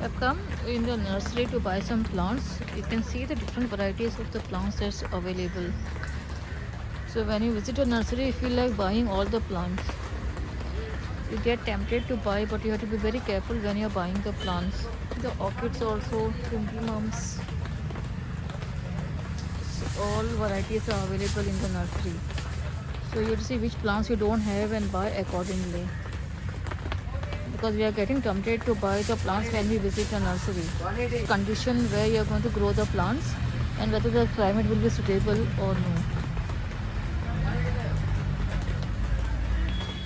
I've come in the nursery to buy some plants. You can see the different varieties of the plants that's available. So when you visit a nursery, you feel like buying all the plants. You get tempted to buy, but you have to be very careful when you're buying the plants. The orchids also, mums. So all varieties are available in the nursery. So you have to see which plants you don't have and buy accordingly. Because we are getting tempted to buy the plants when we visit a nursery. Condition where you are going to grow the plants and whether the climate will be suitable or no.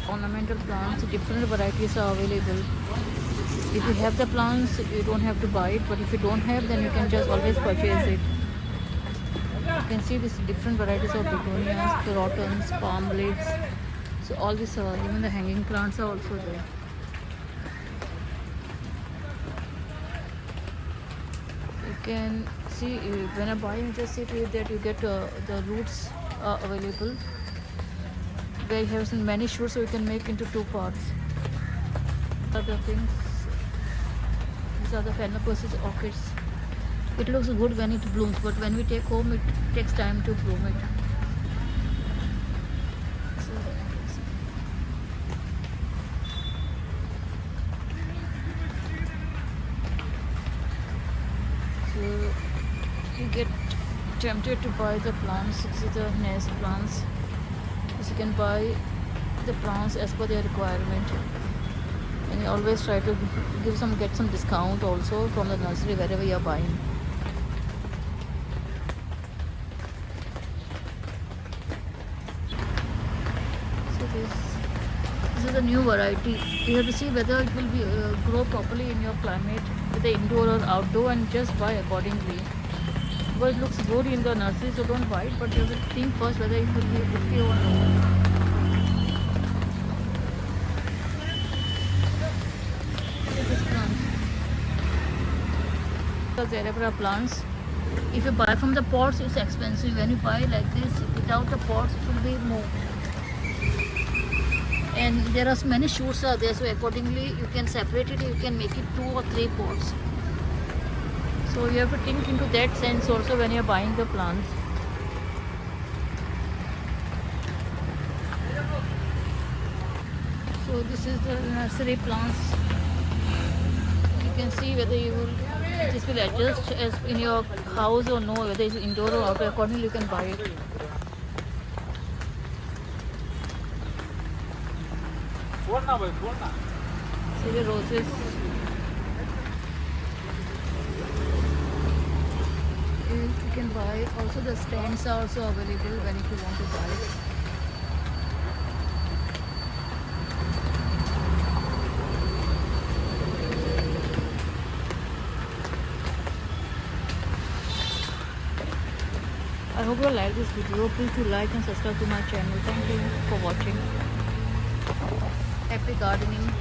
Ornamental plants, different varieties are available. If you have the plants, you don't have to buy it, but if you don't have, then you can just always purchase it. You can see these different varieties of begonias, crotons, palm leaves. So all these, even the hanging plants are also there. You can see when I buy, you just see to it that you get the roots available. Where you have many shoots, so you can make into two parts. Other things. These are the Phenopsis orchids. It looks good when it blooms, but when we take home, it takes time to bloom it. So you get tempted to buy the plants. This is the nest plants. So you can buy the plants as per their requirement. And you always try to get some discount also from the nursery wherever you are buying. So this is a new variety. You have to see whether it will be grow properly in your climate, whether indoor or outdoor, and just buy accordingly. Because it looks good in the nursery, so don't buy it, but you have to think first whether it will be okay or no. The Zerebra plants, if you buy from the pots, it's expensive. When you buy like this without the pots, it will be more. And there are many shoots are there, so accordingly you can separate it. You can make it 2 or 3 pots. So you have to think into that sense also when you are buying the plants. So this is the nursery plants. You can see whether this will adjust as in your house or no, whether it's indoor or outdoor. Accordingly you can buy it. See the roses. You can buy. Also the stands are also available when if you want to buy it. I hope you like this video. Please do like and subscribe to my channel. Thank you for watching. Happy gardening.